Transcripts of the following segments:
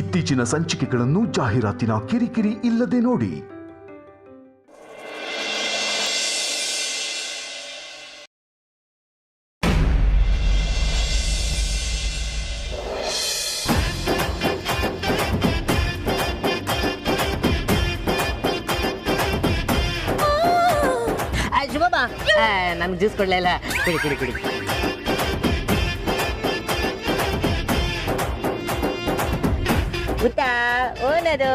ಇತ್ತೀಚಿನ ಸಂಚಿಕೆಗಳನ್ನು ಜಾಹೀರಾತಿನ ಕಿರಿಕಿರಿ ಇಲ್ಲದೆ ನೋಡಿ. ನನ್ಗೆ ಜ್ಯೂಸ್ ಕೊಡ್ಲೇ ಇಲ್ಲ. ಕುಡಿ ಕುಡಿ ಕುಡಿ. ಗೊತ್ತಾ ಓನದು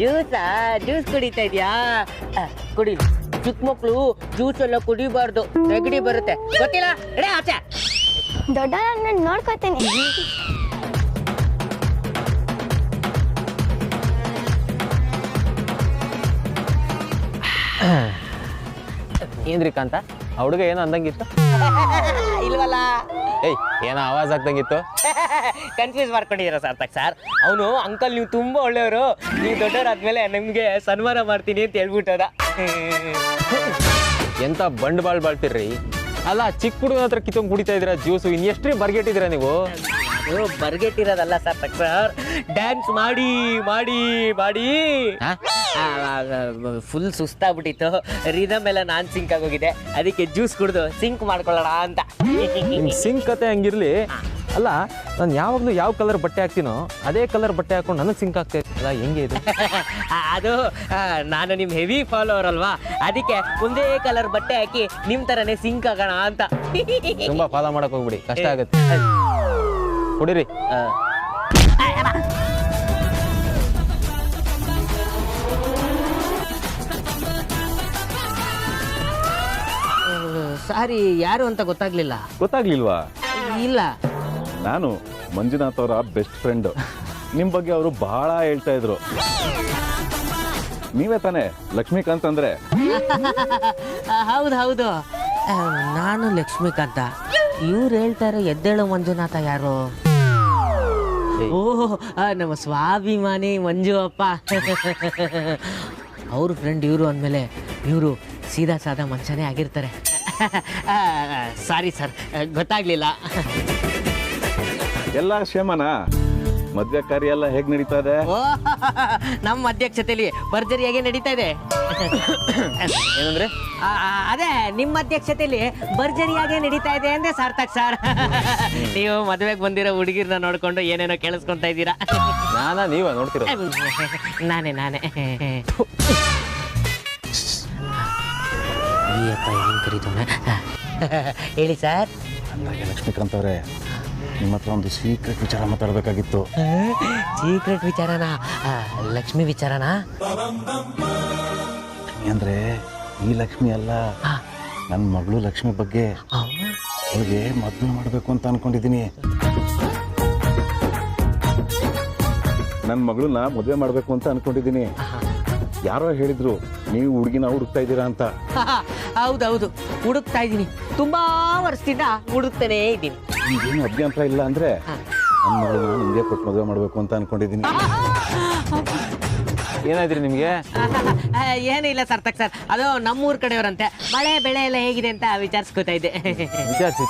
ಜ್ಯೂಸಾ? ಜ್ಯೂಸ್ ಕುಡಿತಾ ಇದೆಯಾ? ಕುಡಿ. ಚಿಕ್ಕ ಮಕ್ಕಳು ಜ್ಯೂಸ್ ಎಲ್ಲ ಕುಡಿಬಾರ್ದು, ನೆಗಡಿ ಬರುತ್ತೆ, ಗೊತ್ತಿಲ್ಲ? ಎಡೆ ಆಚೆ. ದೊಡ್ಡ ನೋಡ್ಕೋತೀನಿ. ಏನ್ರಿ ಕಾಂತ, ಆ ಹುಡುಗ ಏನೋ ಅಂದಂಗಿತ್ತು? ಇಲ್ವಲ್ಲ. ಏಯ್, ಏನೋ ಆವಾಜ್ ಆಗ್ದಂಗಿತ್ತು. ಕನ್ಫ್ಯೂಸ್ ಮಾಡ್ಕೊಂಡಿದ್ದೀರಾ ಸಾರ್ಥಕ್ ಸರ್? ಅವನು ಅಂಕಲ್ ನೀವು ತುಂಬಾ ಒಳ್ಳೆಯವರು, ನೀವು ದೊಡ್ಡವರಾದ್ಮೇಲೆ ನಿಮ್ಗೆ ಸನ್ಮಾನ ಮಾಡ್ತೀನಿ ಅಂತ ಹೇಳ್ಬಿಟ್ಟದ. ಎಂತ ಬಂಡವಾಳ ಬಾಳ್ತಿರ್ರಿ. ಅಲ್ಲ, ಚಿಕ್ಕ ಹುಡುಗನ ಹತ್ರ ಕಿತ್ತೊಂದು ಕುಡಿತಾ ಇದ್ದೀರಾ ಜ್ಯೂಸು, ಇನ್ನೆಷ್ಟ್ರಿ ಬರ್ಗೆಟ್ಟಿದ್ದೀರಾ ನೀವು? ಅದು ಬರ್ಗೆಟ್ಟಿರೋದಲ್ಲ ಸಾರ್ಥಕ್ ಸರ್, ಡ್ಯಾನ್ಸ್ ಮಾಡಿ ಮಾಡಿ ಮಾಡಿ ಫುಲ್ ಸುಸ್ತಾಗ್ಬಿಟ್ಟಿತ್ತು. ರಿದಮ್ ಎಲ್ಲ ನಾನ್ ಸಿಂಕ್ ಆಗೋಗಿದೆ, ಅದಕ್ಕೆ ಜ್ಯೂಸ್ ಕುಡಿದು ಸಿಂಕ್ ಮಾಡ್ಕೊಳ್ಳೋಣ ಅಂತ. ಸಿಂಕ್ ಕತೆ ಹಂಗಿರ್ಲಿ. ಅಲ್ಲ, ನಾನು ಯಾವಾಗಲೂ ಯಾವ ಕಲರ್ ಬಟ್ಟೆ ಹಾಕ್ತೀನೋ ಅದೇ ಕಲರ್ ಬಟ್ಟೆ ಹಾಕೊಂಡು ನನಗೆ ಸಿಂಕ್ ಆಗ್ತಾ ಇತ್ತು. ಅಲ್ಲ, ಹೆಂಗೆ ಇದು? ಅದು ನಾನು ನಿಮ್ಮ ಹೆವಿ ಫಾಲೋವರ್ ಅಲ್ವಾ, ಅದಕ್ಕೆ ಒಂದೇ ಕಲರ್ ಬಟ್ಟೆ ಹಾಕಿ ನಿಮ್ಮ ಥರನೇ ಸಿಂಕ್ ಆಗೋಣ ಅಂತ. ತುಂಬಾ ಫಾಲೋ ಮಾಡಕ್ ಹೋಗ್ಬಿಡಿ, ಕಷ್ಟ ಆಗುತ್ತೆ. ಕುಡೀರಿ. ಸಾರಿ, ಯಾರು ಅಂತ ಗೊತ್ತಾಗ್ಲಿಲ್ಲ. ಗೊತ್ತಾಗ್ಲಿಲ್ವಾ? ಇಲ್ಲ, ನಾನು ಮಂಜುನಾಥ್ ಅವರ ಬೆಸ್ಟ್ ಫ್ರೆಂಡ್. ನಿಮ್ ಬಗ್ಗೆ ಅವರು ಬಹಳ ಹೇಳ್ತಾ ಇದ್ರು. ನೀವೇ ತಾನೇ ಲಕ್ಷ್ಮೀಕಾಂತ್ ಅಂದ್ರೆ? ಹೌದು ಹೌದು, ನಾನು ಲಕ್ಷ್ಮೀಕಾಂತ. ಇವ್ರು ಹೇಳ್ತಾರೆ ಎದ್ದೇಳು ಮಂಜುನಾಥ ಯಾರು? ಓಹ್, ನಮ್ಮ ಸ್ವಾಭಿಮಾನಿ ಮಂಜು ಅಪ್ಪ. ಅವ್ರ ಫ್ರೆಂಡ್ ಇವರು ಅಂದಮೇಲೆ ಇವರು ಸೀದಾ ಸಾದಾ ಮನುಷ್ಯನೇ ಆಗಿರ್ತಾರೆ. ಸಾರಿ ಸರ್, ಗೊತ್ತಾಗ್ಲಿಲ್ಲ. ಎಲ್ಲ ಕ್ಷೇಮನ? ಮದ್ವೆ ಕಾರ್ಯ ಎಲ್ಲ ಹೇಗ್ ನಡೀತಾ ಇದೆ? ನಮ್ಮ ಅಧ್ಯಕ್ಷತೆಯಲ್ಲಿ ಭರ್ಜರಿಯಾಗಿ ನಡೀತಾ ಇದೆ. ಏನಂದ್ರೆ? ಅದೇ, ನಿಮ್ಮ ಅಧ್ಯಕ್ಷತೆಯಲ್ಲಿ ಭರ್ಜರಿಯಾಗಿ ನಡೀತಾ ಇದೆ ಅಂದ್ರೆ ಸಾರ್ಥಕ್ ಸರ್. ನೀವು ಮದುವೆಗೆ ಬಂದಿರೋ ಹುಡುಗಿರ್ನ ನೋಡ್ಕೊಂಡು ಏನೇನೋ ಕೇಳಿಸ್ಕೊಂತ ಇದ್ದೀರಾ. ನೀವ ನೋಡ್ತಿರೋ? ನಾನೇ ಹೇಳಿ ಸರ್. ಅಂದಾಗೆ ಲಕ್ಷ್ಮೀಕಾಂತ್ ಅವರೇ, ನಿಮ್ಮ ಹತ್ರ ಒಂದು ಸೀಕ್ರೆಟ್ ವಿಚಾರ ಮಾತಾಡ್ಬೇಕಾಗಿತ್ತು. ಸೀಕ್ರೆಟ್ ವಿಚಾರನಾ? ಲಕ್ಷ್ಮಿ ವಿಚಾರನಾ? ಅಂದ್ರೆ ಈ ಲಕ್ಷ್ಮಿ ಅಲ್ಲ, ನನ್ನ ಮಗಳು ಲಕ್ಷ್ಮಿ ಬಗ್ಗೆ. ಅವಳಿಗೆ ಮದುವೆ ಮಾಡ್ಬೇಕು ಅಂತ ಅನ್ಕೊಂಡಿದೀನಿ. ನನ್ನ ಮಗಳನ್ನ ಮದುವೆ ಮಾಡ್ಬೇಕು ಅಂತ ಅನ್ಕೊಂಡಿದೀನಿ. ಯಾರೋ ಹೇಳಿದ್ರು ನೀವು ಹುಡುಗಿನ ಹುಡುಕ್ತಾ ಇದ್ದೀರಾ ಅಂತ. ಹೌದೌದು, ಹುಡುಕ್ತಾ ಇದ್ದೀನಿ. ತುಂಬಾ ವರ್ಷದಿಂದ ಹುಡುಕ್ತಾನೇ ಇದ್ದೀನಿ. ಈಗೇನು ಅಭ್ಯಂತರ ಇಲ್ಲ ಅಂದ್ರೆ ನನ್ನ ಮಗಳನ್ನ ನಿಮಗೆ ಕೊಟ್ಟು ಮದುವೆ ಮಾಡ್ಬೇಕು ಅಂತ ಅನ್ಕೊಂಡಿದೀನಿ. ಏನಾಯ್ತ್ರಿ ನಿಮ್ಗೆ? ಏನೂ ಇಲ್ಲ ಸಾರ್ಥಕ್ ಸರ್, ಅದು ನಮ್ಮೂರ್ ಕಡೆಯವರಂತೆ. ಮಳೆ ಬೆಳೆ ಎಲ್ಲ ಹೇಗಿದೆ ಅಂತ ವಿಚಾರಿಸ್ಕೊತಾ ಇದ್ದೆ. ವಿಚಾರಿಸಿ.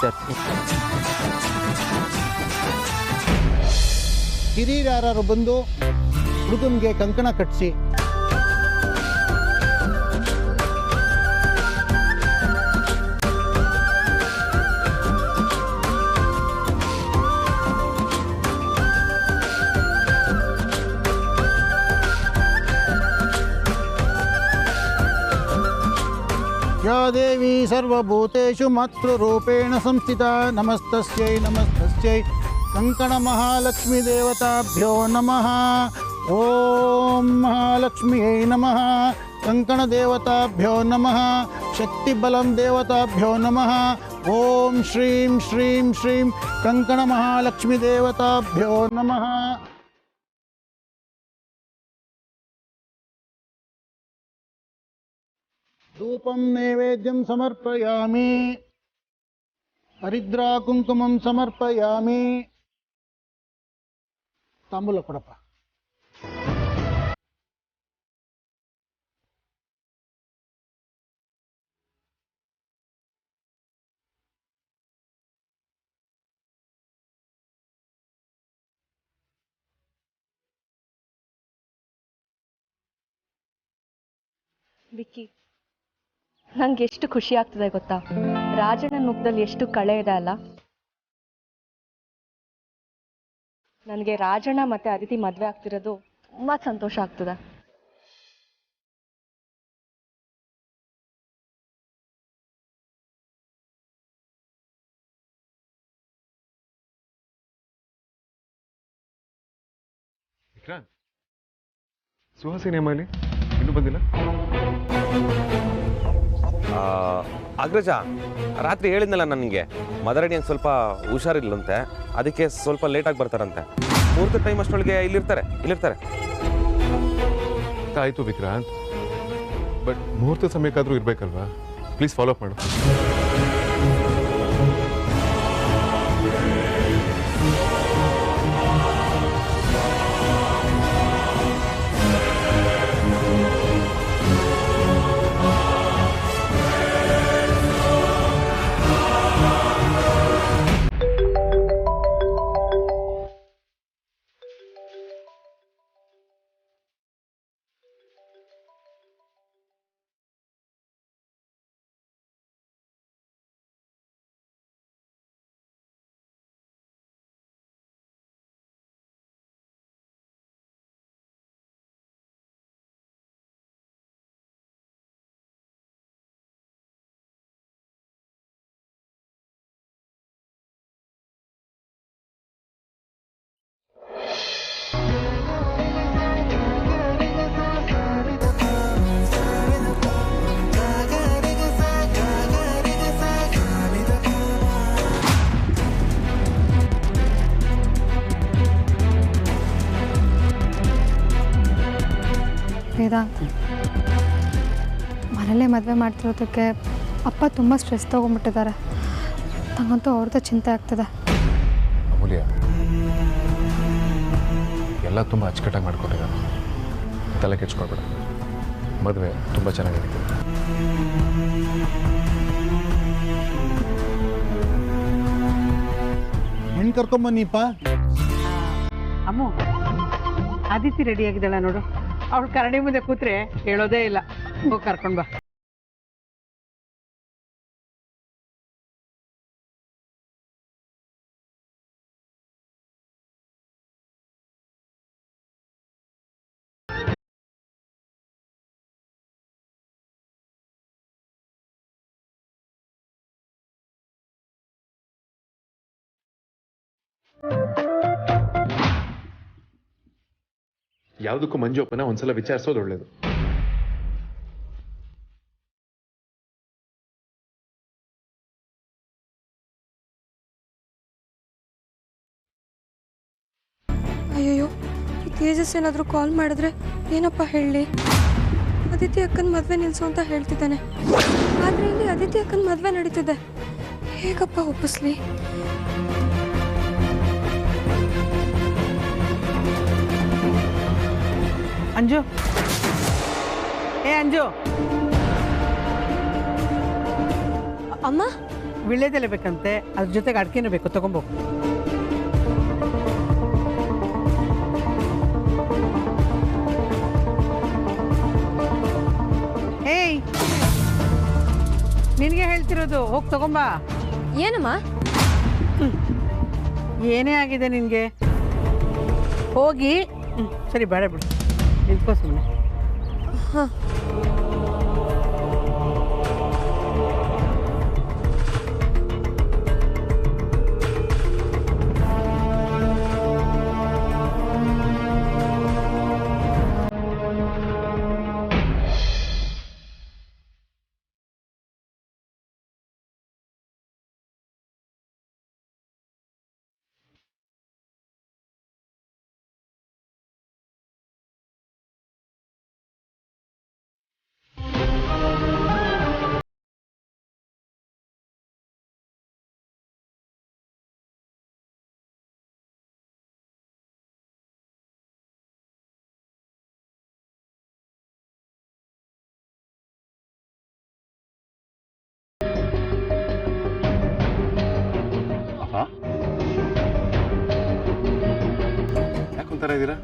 ಹಿರಿಯರು ಬಂದು ಹುಡುಗನ್ಗೆ ಕಂಕಣ ಕಟ್ಟಿಸಿ या देवी सर्वभूतेषु मातृरूपेण संस्थिता नमस्तस्यै नमस्तस्यै कंकणमहालक्ष्मी देवताभ्यो नमः। ओम महालक्ष्म्यै नमः। कंकणदेवताभ्यो नमः। शक्तिबलं देवताभ्यो नमः। ओम श्रीं श्रीं श्रीं कंकणमहालक्ष्मी देवताभ्यो नमः। धूपं नैवेद्यं समर्पयामि। हरिद्रा कुंकुमं समर्पयामि। तांबूल कोडप्प। ವಿಕ್ಕಿ, ನಂಗೆ ಎಷ್ಟು ಖುಷಿ ಆಗ್ತದೆ ಗೊತ್ತಾ? ರಾಜಣ್ಣನ ಮುಖದಲ್ಲಿ ಎಷ್ಟು ಕಳೆ ಇದೆ ಅಲ್ಲ. ನನಗೆ ರಾಜಣ್ಣ ಮತ್ತೆ ಅದಿತಿ ಮದುವೆ ಆಗ್ತಿರೋದು ತುಂಬಾ ಸಂತೋಷ ಆಗ್ತದೆ. ವಿಕ್ರಾಂತ್, ಸುಹಾಸಿನಿ ಅಮ್ಮಲಿ ಇನ್ನೂ ಬಂದಿಲ್ಲ? ಅಗ್ರಜ, ರಾತ್ರಿ ಹೇಳಿದ್ನಲ್ಲ ನನಗೆ ಮದರಡಿಯಂಗೆ ಸ್ವಲ್ಪ ಹುಷಾರಿಲ್ಲಂತೆ, ಅದಕ್ಕೆ ಸ್ವಲ್ಪ ಲೇಟಾಗಿ ಬರ್ತಾರಂತೆ. ಮುಹೂರ್ತ ಟೈಮ್ ಅಷ್ಟೊಳಗೆ ಇಲ್ಲಿರ್ತಾರೆ. ಆಯಿತು ವಿಕ್ರಾಂತ್, ಬಟ್ ಮುಹೂರ್ತ ಸಮಯಕ್ಕಾದರೂ ಇರಬೇಕಲ್ವಾ? ಪ್ಲೀಸ್ ಫಾಲೋ ಅಪ್ ಮಾಡು. ವೇದಾಂತ್, ಮನೇಲೇ ಮದುವೆ ಮಾಡ್ತಿರೋದಕ್ಕೆ ಅಪ್ಪ ತುಂಬ ಸ್ಟ್ರೆಸ್ ತೊಗೊಂಡ್ಬಿಟ್ಟಿದ್ದಾರೆ. ನನಗಂತೂ ಅವ್ರದ್ದು ಚಿಂತೆ ಆಗ್ತದೆ. ಅಮೂಲ್ಯ, ಎಲ್ಲ ತುಂಬ ಅಚ್ಚುಕಟ್ಟಾಗಿ ಮಾಡ್ಕೊಟ್ಟಿದ್ದಾರೆ. ತಲೆ ಕೆಚ್ಕೊಳ್ಬೇಡ, ಮದುವೆ ತುಂಬ ಚೆನ್ನಾಗಿದೆ. ಹೆಣ್ಣು ಕರ್ಕೊಂಬನ್ನಿಪ್ಪ. ಅಮ್ಮು, ಆದಿತಿ ರೆಡಿ ಆಗಿದ್ದಾಳ ನೋಡು. ಅವಳು ಕರಡಿ ಮುಂದೆ ಕೂತ್ರೆ ಹೇಳೋದೇ ಇಲ್ಲ. ಹೋಗಿ ಕರ್ಕೊಂಡ್ ಬಾ. ಯಾವುದಕ್ಕೂ ಮಂಜಪ್ಪನ ಒಂದ್ಸಲ ವಿಚಾರಿಸೋದು ಒಳ್ಳೇದು. ಅಯ್ಯಯ್ಯೋ, ಈ ತೇಜಸ್ ಏನಾದರೂ ಕಾಲ್ ಮಾಡಿದ್ರೆ ಏನಪ್ಪ ಹೇಳಲಿ? ಅದಿತಿ ಅಕ್ಕನ ಮದುವೆ ನಿಲ್ಲಿಸು ಅಂತ ಹೇಳ್ತಿದ್ದಾನೆ. ಆದರೆ ಇಲ್ಲಿ ಅದಿತಿ ಅಕ್ಕನ ಮದುವೆ ನಡೀತಿದೆ. ಹೇಗಪ್ಪ ಒಪ್ಪಿಸ್ಲಿ? ಅಂಜು, ಅಂಜು, ಅಮ್ಮ, ವಿಳ್ಯದೆಲೆ ಬೇಕಂತೆ, ಅದ್ರ ಜೊತೆಗೆ ಅಡ್ಕೆನೂ ಬೇಕು, ತಗೊಂಬೋಗು. ಏಯ್, ನಿನಗೆ ಹೇಳ್ತಿರೋದು, ಹೋಗಿ ತಗೊಂಬಾ. ಏನಮ್ಮ? ಏನೇ ಆಗಿದೆ ನಿನಗೆ? ಹೋಗಿ. ಸರಿ, ಬೇಡ ಬಿಡು, ನಿಂತ್ಕೋ ಸುಮ್ಮನೆ. ಹಾಂ. ಯಾಕೊಂಥರ ಇದ್ದೀರಾ?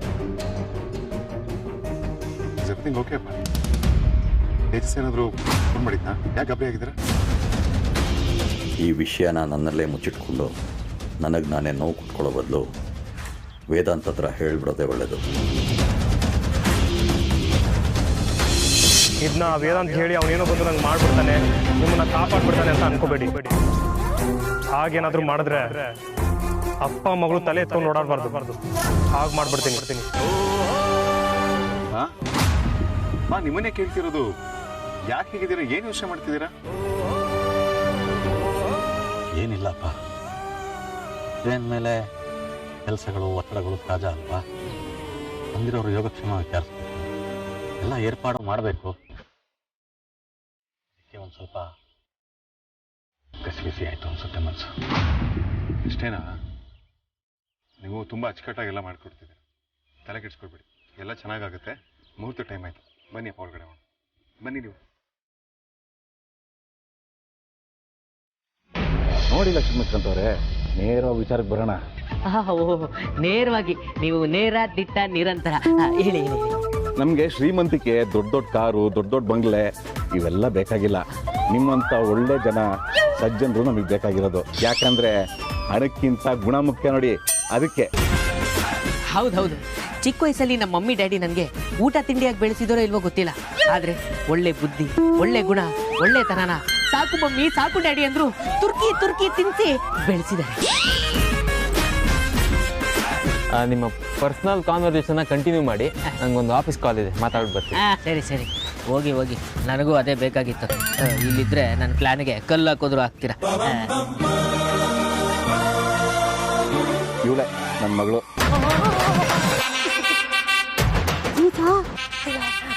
ಎವ್ರಿಥಿಂಗ್ ಓಕೆ ಅಪ್ಪ? ತೇಜಸ್ ಏನಾದರೂ ಫೋನ್ ಮಾಡಿದ್ನಾ? ಯಾಕೆ ಗಾಬರಿ ಆಗಿದ್ದೀರಾ? ಈ ವಿಷಯನ ನನ್ನಲ್ಲೇ ಮುಚ್ಚಿಟ್ಕೊಂಡು ನನಗೆ ನಾನೇ ನೋವು ಕೊಟ್ಕೊಳ್ಳೋ ಬದಲು ವೇದಾಂತ ಹತ್ರ ಹೇಳಿಬಿಡೋದೇ ಒಳ್ಳೆಯದು. ಇದನ್ನ ವೇದಾಂತ ಹೇಳಿ ಅವನೇನೋ ಬಂದು ನಂಗೆ ಮಾಡ್ಬಿಡ್ತಾನೆ, ನಿಮ್ಮನ್ನ ಕಾಪಾಡ್ಬಿಡ್ತಾನೆ ಅಂತ ಅನ್ಕೋಬೇಡಿ. ಹಾಗೇನಾದರೂ ಮಾಡಿದ್ರೆ ಅಪ್ಪ ಮಗಳು ತಲೆ ಎತ್ಕೊಂಡು ಓಡಾಡಬಾರ್ದು. ಹಾಗೆ ಮಾಡ್ಬಿಡ್ತೀನಿ. ಹಾಂ, ನಿಮ್ಮನ್ನೇ ಕೇಳ್ತಿರೋದು. ಯಾಕೆ ಹೇಗಿದ್ದೀರಾ? ಏನು ಯೋಚನೆ ಮಾಡ್ತಿದ್ದೀರಾ? ಏನಿಲ್ಲಪ್ಪ, ಟ್ರೈನ್ ಮೇಲೆ ಕೆಲಸಗಳು ಒತ್ತಡಗಳು ಸಹಜ ಅಲ್ವಾ? ಬಂದಿರೋರು ಯೋಗಕ್ಷೇಮ ವಿಚಾರಿಸ್ಬೇಕು, ಎಲ್ಲ ಏರ್ಪಾಡು ಮಾಡಬೇಕು. ಅದಕ್ಕೆ ಒಂದು ಸ್ವಲ್ಪ ಕಸಿಬಿಸಿ ಆಯಿತು ಅನ್ಸುತ್ತೆ ಮನಸ್ಸು. ಇಷ್ಟೇನಾ? ನೀವು ತುಂಬ ಅಚ್ಚುಕಟ್ಟಾಗೆಲ್ಲ ಮಾಡ್ಕೊಡ್ತಿದ್ದೀರಾ. ತಲೆ ಕೆಡಿಸ್ಕೊಳ್ಬೇಡಿ, ಎಲ್ಲ ಚೆನ್ನಾಗಾಗುತ್ತೆ. ಮುಹೂರ್ತ ಟೈಮ್ ಆಯಿತು, ಬನ್ನಿ ಅಪ್ಪ ಹೊರಗಡೆ ಹೋಗೋಣ. ಬನ್ನಿ ನೀವು. ನೋಡಿ ಲಕ್ಷ್ಮೀಕಾಂತವ್ರೆ, ನೇರ ವಿಚಾರಕ್ಕೆ ಬರೋಣ. ನೇರವಾಗಿ ನೀವು ನೇರ ದಿಟ್ಟ ನಿರಂತರ. ಹೇಳಿ. ನಮಗೆ ಶ್ರೀಮಂತಿಕೆ, ದೊಡ್ಡ ದೊಡ್ಡ ಕಾರು, ದೊಡ್ಡ ದೊಡ್ಡ ಬಂಗ್ಲೆ ಇವೆಲ್ಲ ಬೇಕಾಗಿಲ್ಲ. ನಿಮ್ಮಂಥ ಒಳ್ಳೆ ಜನ ಸಜ್ಜನರು ನಮಗೆ ಬೇಕಾಗಿರೋದು. ಯಾಕಂದ್ರೆ ಹಣಕ್ಕಿಂತ ಗುಣ ಮುಖ್ಯ ನೋಡಿ. ಅದಕ್ಕೆ ಹೌದು, ಚಿಕ್ಕ ವಯಸ್ಸಲ್ಲಿ ನಮ್ಮ ಮಮ್ಮಿ ಡ್ಯಾಡಿ ನನಗೆ ಊಟ ತಿಂಡಿಯಾಗಿ ಬೆಳೆಸಿದರೋ ಇಲ್ವೋ ಗೊತ್ತಿಲ್ಲ, ಆದರೆ ಒಳ್ಳೆ ಬುದ್ಧಿ, ಒಳ್ಳೆ ಗುಣ, ಒಳ್ಳೆ ತನನ ಸಾಕು ಮಮ್ಮಿ ಸಾಕು ಡ್ಯಾಡಿ ಅಂದ್ರು ತುರ್ಕಿ ತಿನ್ಸಿ ಬೆಳೆಸಿದ್ದಾರೆ. ನಿಮ್ಮ ಪರ್ಸ್ನಲ್ ಕಾನ್ವರ್ಸೇಷನ್ನ ಕಂಟಿನ್ಯೂ ಮಾಡಿ, ನನಗೊಂದು ಆಫೀಸ್ ಕಾಲ್ ಇದೆ, ಮಾತಾಡ್ಬಿಟ್ಟು ಬರ್ತೀನಿ. ಸರಿ ಹೋಗಿ. ನನಗೂ ಅದೇ ಬೇಕಾಗಿತ್ತು. ಇಲ್ಲಿದ್ರೆ ನನ್ನ ಪ್ಲಾನ್ಗೆ ಕಲ್ಲು ಹಾಕೋದ್ರು ಆಗ್ತೀರಾ. ಇವಳೆ ನನ್ನ ಮಗಳು.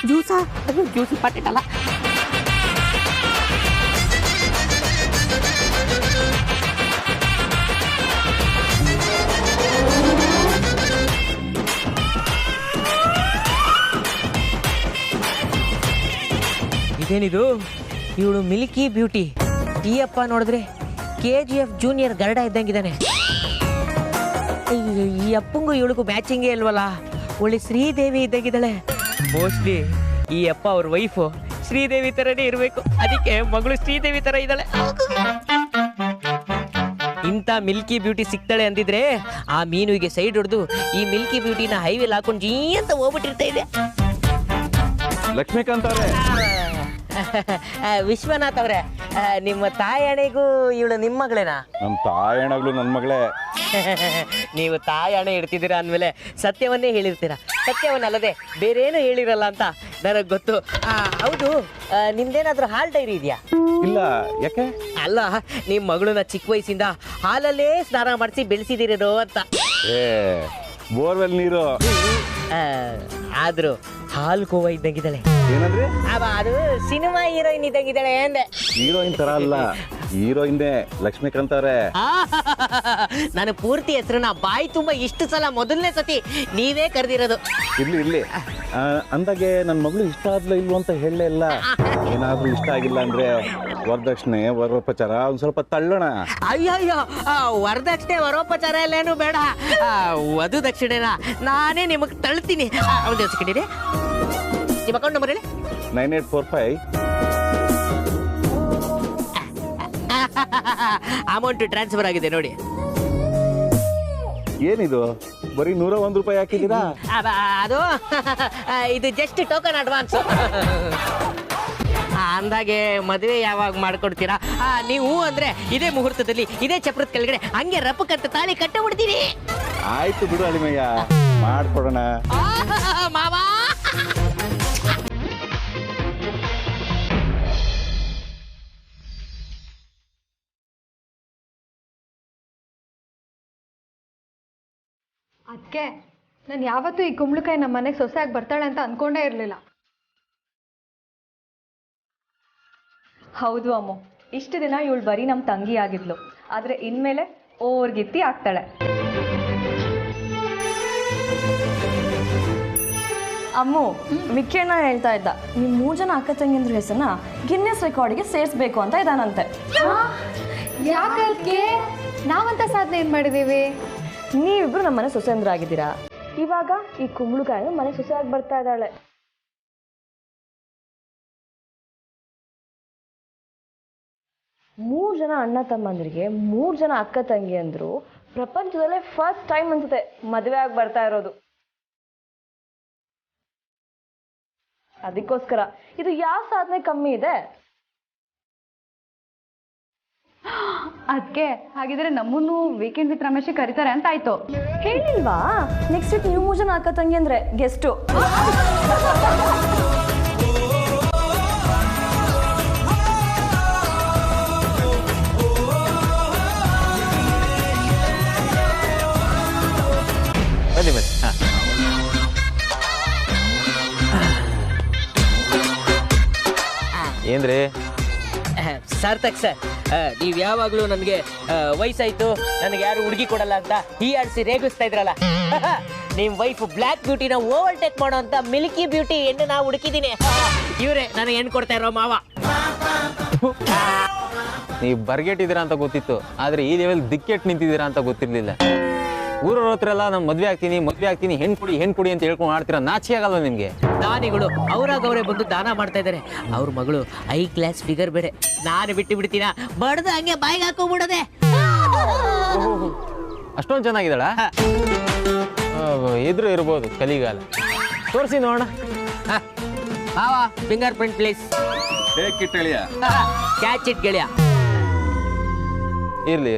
ಜ್ಯೂಸ್ ಪಾಕೆಟ್ ಇದೇನಿದು? ಇವಳು ಮಿಲ್ಕಿ ಬ್ಯೂಟಿ. ಈ ಅಪ್ಪ ನೋಡಿದ್ರೆ KGF ಜೂನಿಯರ್ ಗರಡ ಇದ್ದಂಗಿದ್ದಾನೆ. ಈ ಅಪ್ಪಂಗೂ ಇವಳಿಗೂ ಮ್ಯಾಚಿಂಗೇ ಇಲ್ವಲ್ಲ. ಒಳ್ಳೆ ಶ್ರೀದೇವಿ ಇದ್ದಂಗಿದ್ದಾಳೆ. ಮೋಸ್ಟ್ಲಿ ಈ ಅಪ್ಪ ಅವ್ರ ವೈಫು ಶ್ರೀದೇವಿ ಥರನೇ ಇರಬೇಕು, ಅದಕ್ಕೆ ಮಗಳು ಶ್ರೀದೇವಿ ಥರ ಇದ್ದಾಳೆ. ಇಂಥ ಮಿಲ್ಕಿ ಬ್ಯೂಟಿ ಸಿಗ್ತಾಳೆ ಅಂದಿದ್ರೆ ಆ ಮೀನುವಿಗೆ ಸೈಡ್ ಹೊಡೆದು ಈ ಮಿಲ್ಕಿ ಬ್ಯೂಟಿನ ಹೈವೇಲಿ ಹಾಕೊಂಡು ಜೀ ಅಂತ ಹೋಗ್ಬಿಟ್ಟಿರ್ತಾ ಇದೆ. ಲಕ್ಷ್ಮೀಕಾಂತ್ ಅವರೇ, ವಿಶ್ವನಾಥ್ ಅವರೇ, ನಿಮ್ಮ ತಾಯಣೆಗೂ ಇವಳು ನಿಮ್ಮ ಮಗಳೇನಾ? ನಮ್ಮ ತಾಯಣಗಳು ನನ್ನ ಮಗಳೇ. ನೀವು ತಾಯಣೆ ಇಡ್ತಿದ್ದೀರಾ ಅಂದಮೇಲೆ ಸತ್ಯವನ್ನೇ ಹೇಳಿರ್ತೀರಾ. ಸತ್ಯವನ್ನಲ್ಲದೆ ಬೇರೇನು ಹೇಳಿರಲ್ಲ ಅಂತ ನನಗೆ ಗೊತ್ತು. ಹೌದು, ನಿಮ್ದೇನಾದ್ರೂ ಹಾಲ್ ಡೈರಿ ಇದೆಯಾ? ಇಲ್ಲ, ಯಾಕೆ? ಅಲ್ಲ, ನಿಮ್ಮ ಮಗಳನ್ನ ಚಿಕ್ಕ ವಯಸ್ಸಿಂದ ಹಾಲಲ್ಲೇ ಸ್ನಾನ ಮಾಡಿಸಿ ಬೆಳೆಸಿದಿರೋ ಅಂತ. ಬೋರ್ವೆಲ್ ನೀರು ಆದ್ರೂ ಹಾಲು ಕೋವ ಇದ್ದಂಗಿದ್ದಾಳೆ. ಏನಂದ್ರೆ? ಅದು ಸಿನಿಮಾ ಹೀರೋಯಿನ್ ಇದ್ದಂಗಿದ್ದಾಳೆ ಅಂದೆ. ಹೀರೋಯಿನ್ ತರ ಅಲ್ಲ, ಹೀರೋಯಿನ್ನೇ ಲಕ್ಷ್ಮೀಕಾಂತ್ ಅವರೇ. ನಾನು ಪೂರ್ತಿ ಹೆಸರನ್ನ ಬಾಯಿ ತುಂಬಾ ಇಷ್ಟು ಸಲ ಮೊದಲನೇ ಸತಿ ನೀವೇ ಕರೆದಿರೋದು. ಇರ್ಲಿ ಅಂದಾಗೆ ನನ್ನ ಮಗಳು ಇಷ್ಟ ಆದ್ಲ ಇಲ್ವ ಅಂತ ಹೇಳಲೇ ಇಲ್ಲ. ಏನಾದ್ರೂ ಇಷ್ಟ ಆಗಿಲ್ಲ ಅಂದ್ರೆ ವರದಕ್ಷಿಣೆ ವರೋಪಚಾರ ಒಂದ್ ಸ್ವಲ್ಪ ತಳ್ಳೋಣ. ಅಯ್ಯಯ್ಯೋ, ವರದಕ್ಷಿಣೆ ವರೋಪಚಾರ ಎಲ್ಲೇನು ಬೇಡ. ವಧು ದಕ್ಷಿಣೆನ ನಾನೇ ನಿಮಗೆ ತಳ್ತೀನಿ. ಒಂದು ಸೆಕೆಂಡ್ ಇದೆ. ನಿಮ್ಮ ಅಕೌಂಟ್ ನಂಬರ್ ಹೇಳಿ. 9845. ಅಮೌಂಟ್ ಟ್ರಾನ್ಸ್ಫರ್ ಆಗಿದೆ ನೋಡಿ. ಏನಿದು ಬರೀ 101 ರೂಪಾಯಿ ಹಾಕಿದ್ದೀರಾ? ಅದು ಇದು ಜಸ್ಟ್ ಟೋಕನ್ ಅಡ್ವಾನ್ಸ್. ಅಂದಾಗೆ ಮದುವೆ ಯಾವಾಗ ಮಾಡ್ಕೊಡ್ತೀರಾ? ನೀವು ಅಂದ್ರೆ ಇದೇ ಮುಹೂರ್ತದಲ್ಲಿ ಇದೇ ಚಪ್ರದ ಕೆಳಗಡೆ ಹಂಗೆ ರಪ್ಪಕ್ಕಂತ ತಾಳಿ ಕಟ್ಟಬಿಡ್ತೀನಿ. ಆಯ್ತು ಬಿಡು ಅಳಿಮಯ್ಯ, ಮಾಡ್ಕೊಡೋಣ. ಮಾವಾ, ಅದಕ್ಕೆ ನಾನು ಯಾವತ್ತೂ ಈ ಕುಂಬಳಕಾಯಿ ನಮ್ಮ ಮನೆಗೆ ಸೊಸೆಯಾಗಿ ಬರ್ತಾಳೆ ಅಂತ ಅಂದ್ಕೊಂಡೇ ಇರಲಿಲ್ಲ. ಹೌದು ಅಮ್ಮು, ಇಷ್ಟು ದಿನ ಇವಳು ಬರೀ ನಮ್ಮ ತಂಗಿ ಆಗಿದ್ಲು, ಆದರೆ ಇನ್ಮೇಲೆ ಓರ್ಗಿತ್ತಿ ಆಗ್ತಾಳೆ. ಅಮ್ಮು, ವಿಕ್ರಣ್ಣ ಹೇಳ್ತಾ ಇದ್ದ, ನಿಮ್ಮ 3 ಜನ ಅಕ್ಕ ತಂಗಿಯಂದ್ರ ಹೆಸರನ್ನ ಗಿನ್ನೆಸ್ ರೆಕಾರ್ಡ್ಗೆ ಸೇರಿಸ್ಬೇಕು ಅಂತ ಇದ್ದಾನಂತೆ. ಯಾಕೆ? ನಾವಂತ ಸಾಧನೆ ಏನು ಮಾಡಿದ್ದೀವಿ? ನೀವಿಬ್ರು ನಮ್ಮ ಮನೆ ಸೊಸೆಂದ್ರಾಗಿದ್ದೀರಾ. ಇವಾಗ ಈ ಕುಂಬಳಕಾಯಿ ಮನೆ ಸೊಸೆಯಾಗಿ ಬರ್ತಾ ಇದ್ದಾಳೆ. 3 ಜನ ಅಣ್ಣ ತಮ್ಮಂದಿರಿಗೆ 3 ಜನ ಅಕ್ಕ ತಂಗಿ ಅಂದ್ರು ಪ್ರಪಂಚದಲ್ಲೇ ಫಸ್ಟ್ ಟೈಮ್ ಅನ್ಸುತ್ತೆ ಮದುವೆ ಆಗಿ ಬರ್ತಾ ಇರೋದು. ಅದಕ್ಕೋಸ್ಕರ ಇದು ಯಾವ ಸಾಧನೆ ಕಮ್ಮಿ ಇದೆ? ಅದಕ್ಕೆ ಹಾಗಿದ್ರೆ ನಮ್ಮನ್ನು ವೀಕೆಂಡ್ ವಿತ್ ರಮೇಶ್ ಕರೀತಾರೆ ಅಂತ ಆಯ್ತು. ಹೇಳಿಲ್ವಾ ನೆಕ್ಸ್ಟ್ ವೀಕ್ ನೀವು 3 ಜನ ಅಕ್ಕ ತಂಗಿ ಅಂದ್ರೆ ಗೆಸ್ಟು. ಬನ್ನಿ ಬನ್ನಿ. ಏನ್ರಿ ಸಾರ್ಥಕ್ ಸರ್, ನೀವು ಯಾವಾಗಲೂ ನನಗೆ ವಯಸ್ಸಾಯ್ತು ನನಗೆ ಯಾರು ಹುಡುಗಿ ಕೊಡಲ್ಲ ಅಂತ ಹೀಯಾಡಿಸಿ ರೇಗಿಸ್ತಾ ಇದ್ರಲ್ಲ, ನಿಮ್ಮ ವೈಫ್ ಬ್ಲ್ಯಾಕ್ ಬ್ಯೂಟಿನ ಓವರ್ಟೇಕ್ ಮಾಡೋ ಅಂತ ಮಿಲ್ಕಿ ಬ್ಯೂಟಿ ಹೆಣ್ಣು ನಾವು ಹುಡುಕಿದ್ದೀನಿ. ಇವರೇ ನನಗೆ ಹೆಣ್ಣು ಕೊಡ್ತಾ ಇರೋ ಮಾವ. ನೀವು ಬರ್ಗೆಟ್ಟಿದ್ದೀರಾ ಅಂತ ಗೊತ್ತಿತ್ತು, ಆದರೆ ಈ ಲೆವೆಲ್ ದಿಕ್ಕೆಟ್ಟು ನಿಂತಿದ್ದೀರಾ ಅಂತ ಗೊತ್ತಿರಲಿಲ್ಲ. ಊರವ್ರ ಹತ್ರ ಎಲ್ಲ ನಾನು ಮದುವೆ ಆಗ್ತೀನಿ ಹೆಣ್ಣು ಕೊಡಿ ಅಂತ ಹೇಳ್ಕೊಂಡು ಮಾಡ್ತೀರಾ, ನಾಚಿಕೆ ಆಗಲ್ವ ನಿಮಗೆ? ದಾನಿಗಳು ಅವರೇ ಬಂದು ದಾನ ಮಾಡ್ತಾ ಇದ್ದಾರೆ. ಅವ್ರ ಮಗಳು ಐ ಕ್ಲಾಸ್ ಫಿಗರ್ ಬೇರೆ. ನಾನು ಬಿಟ್ಟು ಬಿಡ್ತೀನ ಬಡ್ದು ಹಂಗೆ ಬಾಯಿಗೆ ಹಾಕೊಂಡ್ಬಿಡೋದೆ. ಅಷ್ಟೊಂದು ಚೆನ್ನಾಗಿದ್ದಾಳ? ಎದುರು ಇರ್ಬೋದು ಕಲಿಗಾಲ. ತೋರಿಸಿ ನೋಡೋಣ. ಮಾವ finger print please. Catch it ಗೆಳೆಯ. ಇರ್ಲಿ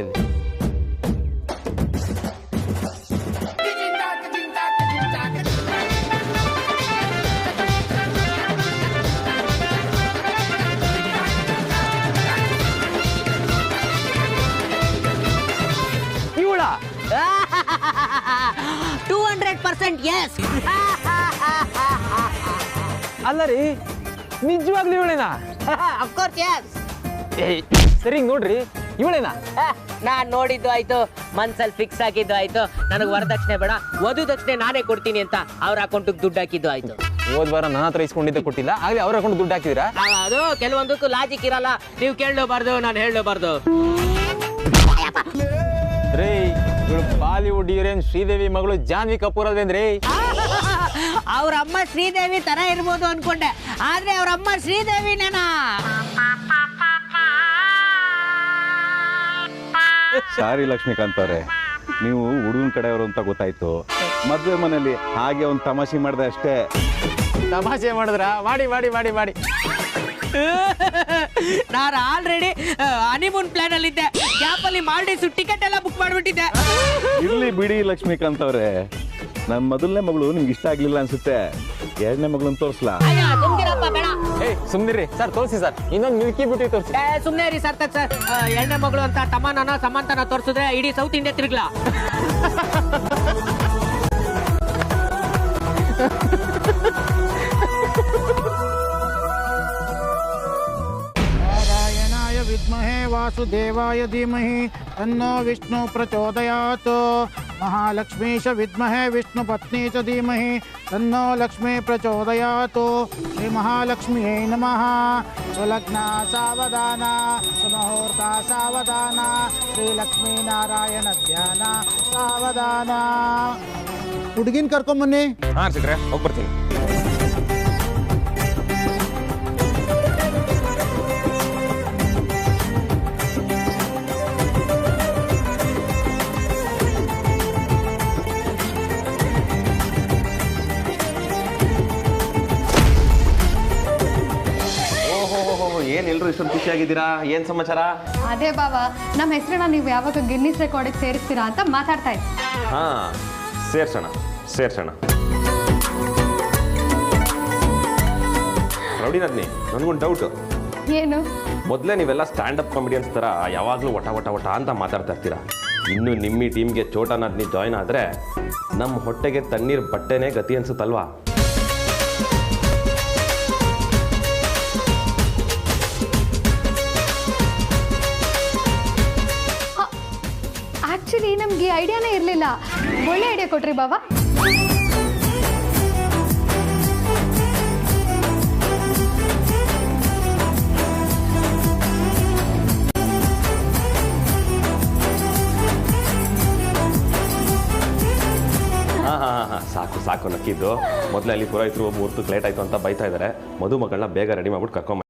ಇವಳ 200% yes. ಅಲ್ಲ ರೀ, ನಿಜವಾಗ್ಲೂ ಇವಳೇನಾ? Of course yes. ಸರಿ ನೋಡ್ರಿ, ಇವಳೇನಾ? ನಾನ್ ನೋಡಿದ್ದು ಆಯ್ತು, ಮನ್ಸಲ್ಲಿ ಫಿಕ್ಸ್ ಆಗಿದ್ದು ಆಯ್ತು. ನನಗೆ ವರದಕ್ಷಿಣೆ ಬೇಡ, ವಧು ದಕ್ಷಿಣೆ ನಾನೇ ಕೊಡ್ತೀನಿ ಅಂತ ಅವ್ರ ಅಕೌಂಟಿಗೆ ದುಡ್ಡು ಹಾಕಿದ್ದು ಆಯ್ತು. ಹೋದ್ ವಾರ ನನ್ನ ಹತ್ರ ಇಸ್ಕೊಂಡಿದ್ದೆ ಕೊಟ್ಟಿಲ್ಲ, ಆಗ್ಲೇ ಅವ್ರ ಅಕೌಂಟ್ ದುಡ್ಡು ಹಾಕಿದ್ರಾ? ಅದು ಕೆಲವೊಂದಕ್ಕೂ ಲಾಜಿಕ್ ಇರಲ್ಲ. ನೀವು ಕೇಳಬಾರ್ದು, ನಾನು ಹೇಳಬಾರ್ದು. ರೇ, ಇವಳು ಬಾಲಿವುಡ್ ಹೀರೋಯಿನ್ ಶ್ರೀದೇವಿ ಮಗಳು ಜಾನ್ವಿ ಕಪೂರ್ ಅಲ್ವೇನ್ರಿ? ಅವ್ರ ಅಮ್ಮ ಶ್ರೀದೇವಿ ತರ ಇರ್ಬೋದು ಅನ್ಕೊಂಡೆ, ಆದ್ರೆ ಅವ್ರ ಅಮ್ಮ ಶ್ರೀದೇವಿನೇನಾ? ಸಾರಿ ಲಕ್ಷ್ಮೀಕಾಂತ್ ಅವರೇ, ನೀವು ಹುಡುಗನ ಕಡೆಯವರು ಅಂತ ಗೊತ್ತಾಯ್ತು. ಮದುವೆ ಮನೇಲಿ ಹಾಗೆ ಒಂದು ತಮಾಷೆ ಮಾಡಿದೆ ಅಷ್ಟೇ. ತಮಾಷೆ ಮಾಡಿದ್ರ? ಮಾಡಿ ನಾನು ಆಲ್ರೆಡಿ ಹನಿಮೂನ್ ಪ್ಲಾನ್ ಅಲ್ಲಿ ಇದ್ದೆ. ಗ್ಯಾಪ್ ಅಲ್ಲಿ ಮಾಲ್ಡೀವ್ಸ್ ಟಿಕೆಟ್ ಎಲ್ಲ ಬುಕ್ ಮಾಡ್ಬಿಟ್ಟಿದ್ದೆ. ಇಲ್ಲಿ ಬಿಡಿ ಲಕ್ಷ್ಮೀಕಾಂತ್ ಅವರೇ, ನಮ್ಮ ಮೊದಲನೇ ಮಗಳು ನಿಮ್ಗೆ ಇಷ್ಟ ಆಗ್ಲಿಲ್ಲ ಅನ್ಸುತ್ತೆ. ಎರಡನೇ ಮಗಳನ್ನ ತೋರಿಸ್ಲಾ? ಸುಮ್ನಿರಿ ಸರ್, ತೋರಿಸಿ ಸರ್. ಇನ್ನೊಂದು ಮಿಲ್ಕಿ ಬ್ಯೂಟಿ ತೋರಿಸಿ. ಸುಮ್ನೆ ರೀ ಸಾರ್ಥಕ್ ಸರ್. ಎರಡನೇ ಮಗಳು ಅಂತ ತಮ್ಮನ ಸಮಂತನ ತೋರಿಸಿದ್ರೆ ಇಡೀ ಸೌತ್ ಇಂಡಿಯಾ ತಿರುಗ್ಲಾ. ನಾರಾಯಣಾಯ ವಿದ್ಮಹೇ ವಾಸುದೇವಾಯ ಧೀಮಹಿ ತನ್ನೋ ವಿಷ್ಣು ಪ್ರಚೋದಯಾತ್. ಮಹಾಲಕ್ಷ್ಮೀಶ ವಿದ್ಮಹೇ ವಿಷ್ಣು ಪತ್ನಿ ಚ ಧೀಮಹಿ ತನ್ನೋ ಲಕ್ಷ್ಮೀ ಪ್ರಚೋದಯಾತ್. ಶ್ರೀ ಮಹಾಲಕ್ಷ್ಮಿಯೇ ನಮಃ. ಸುಲಗ್ನ ಸಾವಧಾನ, ಸುಮುಹೂರ್ತ ಸಾವಧಾನ, ಶ್ರೀ ಲಕ್ಷ್ಮೀ ನಾರಾಯಣ ಧ್ಯಾನ ಸಾವಧಾನ. ಹುಡುಗಿನ ಕರ್ಕೊಂಬನ್ನಿ. ಹಾಂ ಸಿಕ್ರೆ ಹೋಗ್ಬರ್ತೀನಿ. ಏನ್ ಎಲ್ರು ಇಷ್ಟೊಂದು ಖುಷಿಯಾಗಿದ್ದೀರಾ? ಏನ್ ಸಮಾಚಾರ? ಅದೇ ಬಾವಾ, ನಮ್ಮ ಹೆಸರನ್ನ ನೀವು ಯಾವಾಗ ಗಿನ್ನಿಸ್ ರೆಕಾರ್ಡಿಗೆ ಸೇರಿಸ್ತೀರಾ ಅಂತ ಮಾತಾಡ್ತಾ ಇದ್ದೆ. ಹಾ, ಸೇರ್ಸೋಣ. ರೌಡಿನದ್ನಿ, ನನಗೊಂದು ಡೌಟ್. ಏನು? ಮೊದಲೇ ನೀವೆಲ್ಲ ಸ್ಟ್ಯಾಂಡಪ್ ಕಾಮಿಡಿಯನ್ಸ್ ಥರ ಯಾವಾಗಲೂ ವಟ ಅಂತ ಮಾತಾಡ್ತಾ ಇರ್ತೀರಾ. ಇನ್ನು ನಿಮ್ಮ ಟೀಮ್ಗೆ ಚೋಟನದ್ನಿ ಜಾಯ್ನ್ ಆದರೆ ನಮ್ಮ ಹೊಟ್ಟೆಗೆ ತಣ್ಣೀರು ಬಟ್ಟೆನೇ ಗತಿ ಅನ್ಸುತ್ತಲ್ವಾ? ಆಕ್ಚುಲಿ ನಮ್ಗೆ ಐಡಿಯಾನೇ ಇರಲಿಲ್ಲ. ಒಳ್ಳೆ ಐಡಿಯಾ ಕೊಟ್ರಿ ಬಾವಾ. ಸಾಕು ನಕ್ಕಿದ್ದು. ಮೊದಲೇ ಅಲ್ಲಿ ಪುರೋಹಿತರು ಮುಹೂರ್ತಕ್ಕೆ ಲೇಟ್ ಆಯಿತು ಅಂತ ಬೈತಾ ಇದ್ದಾರೆ. ಮದುಮಗಳನ್ನ ಬೇಗ ರೆಡಿ ಮಾಡ್ಬಿಟ್ಟು ಕರ್ಕೊಂಬ.